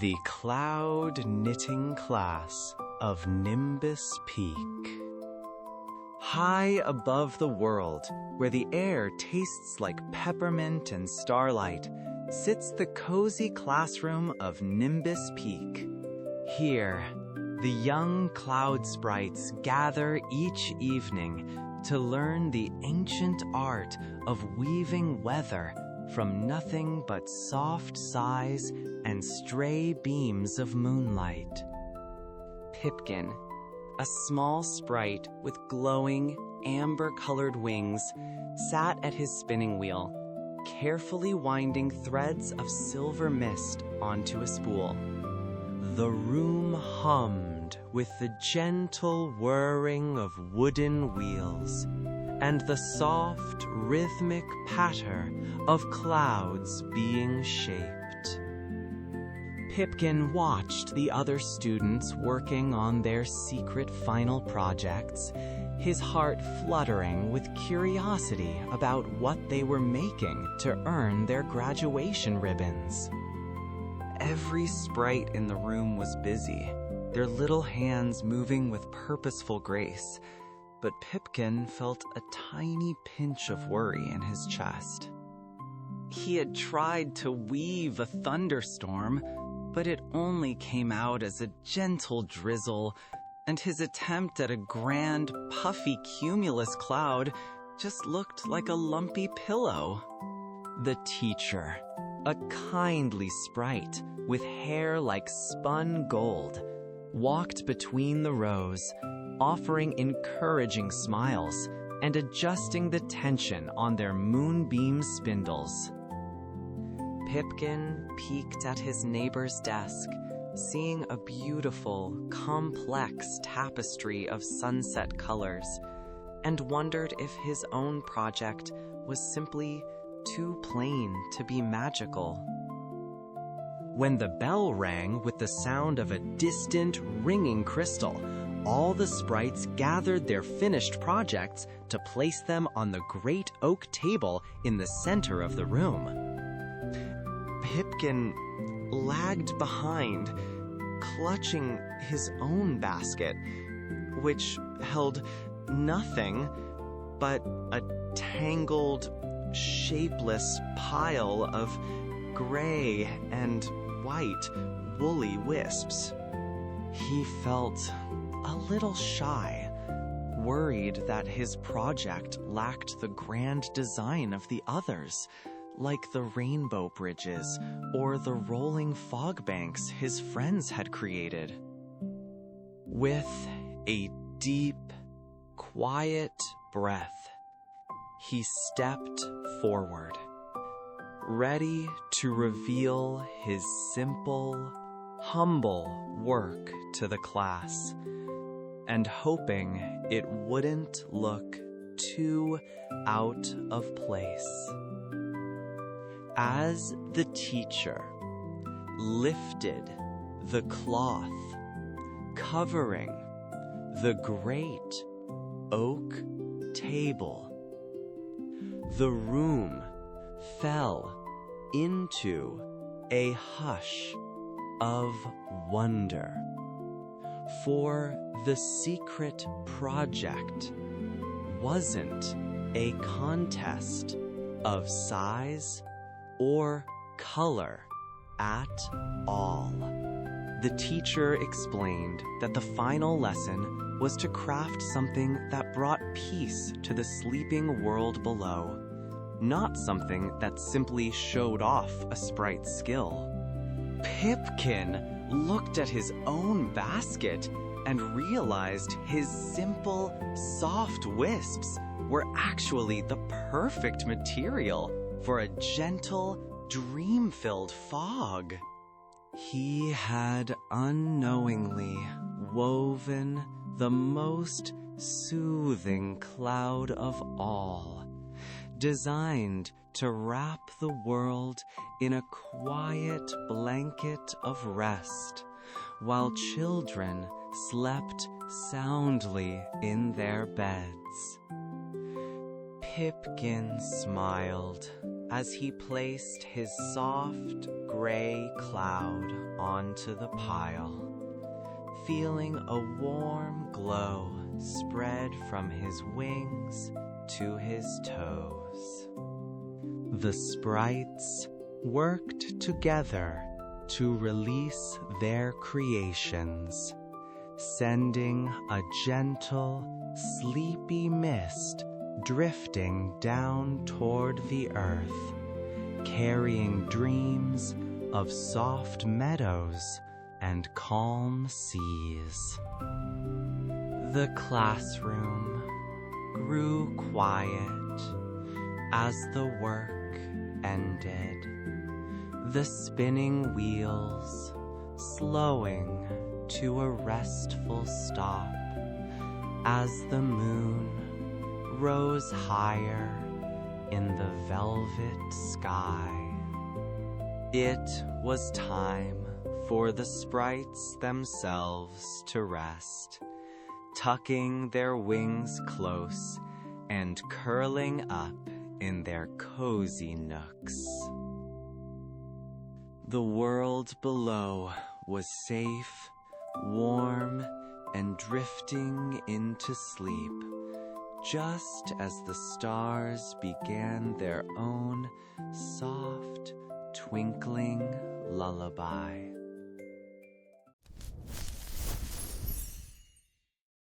The Cloud Knitting Class of Nimbus Peak. High above the world, where the air tastes like peppermint and starlight, sits the cozy classroom of Nimbus Peak. Here, the young Cloud-Sprites gather each evening to learn the ancient art of weaving weather from nothing but soft sighs and stray beams of moonlight. Pipkin, a small sprite with glowing, amber-colored wings, sat at his spinning wheel, carefully winding threads of silver mist onto a spool. The room hummed with the gentle whirring of wooden wheels and the soft, rhythmic patter of clouds being shaped. Pipkin watched the other students working on their secret final projects, his heart fluttering with curiosity about what they were making to earn their graduation ribbons. Every sprite in the room was busy, their little hands moving with purposeful grace, but Pipkin felt a tiny pinch of worry in his chest. He had tried to weave a thunderstorm, but it only came out as a gentle drizzle, and his attempt at a grand, puffy cumulus cloud just looked like a lumpy pillow. The teacher, a kindly sprite with hair like spun gold, walked between the rows, offering encouraging smiles and adjusting the tension on their moonbeam spindles. Pipkin peeked at his neighbor's desk, seeing a beautiful, complex tapestry of sunset colors, and wondered if his own project was simply too plain to be magical. When the bell rang with the sound of a distant, ringing crystal, all the sprites gathered their finished projects to place them on the great oak table in the center of the room. Pipkin lagged behind, clutching his own basket, which held nothing but a tangled, shapeless pile of gray and white woolly wisps. He felt a little shy, worried that his project lacked the grand design of the others, like the rainbow bridges or the rolling fog banks his friends had created. With a deep, quiet breath, he stepped forward, ready to reveal his simple, humble work to the class, and hoping it wouldn't look too out of place. As the teacher lifted the cloth covering the great oak table, the room fell into a hush of wonder. For the secret project wasn't a contest of size or color at all. The teacher explained that the final lesson was to craft something that brought peace to the sleeping world below, not something that simply showed off a sprite's skill. Pipkin looked at his own basket and realized his simple, soft wisps were actually the perfect material for a gentle, dream-filled fog. He had unknowingly woven the most soothing cloud of all, designed to wrap the world in a quiet blanket of rest, while children slept soundly in their beds. Pipkin smiled as he placed his soft, gray cloud onto the pile, feeling a warm glow spread from his wings to his toes. The sprites worked together to release their creations, sending a gentle, sleepy mist drifting down toward the earth, carrying dreams of soft meadows and calm seas. The classroom grew quiet as the work ended, the spinning wheels slowing to a restful stop as the moon rose higher in the velvet sky. It was time for the sprites themselves to rest, tucking their wings close and curling up in their cozy nooks. The world below was safe, warm, and drifting into sleep, just as the stars began their own soft, twinkling lullaby.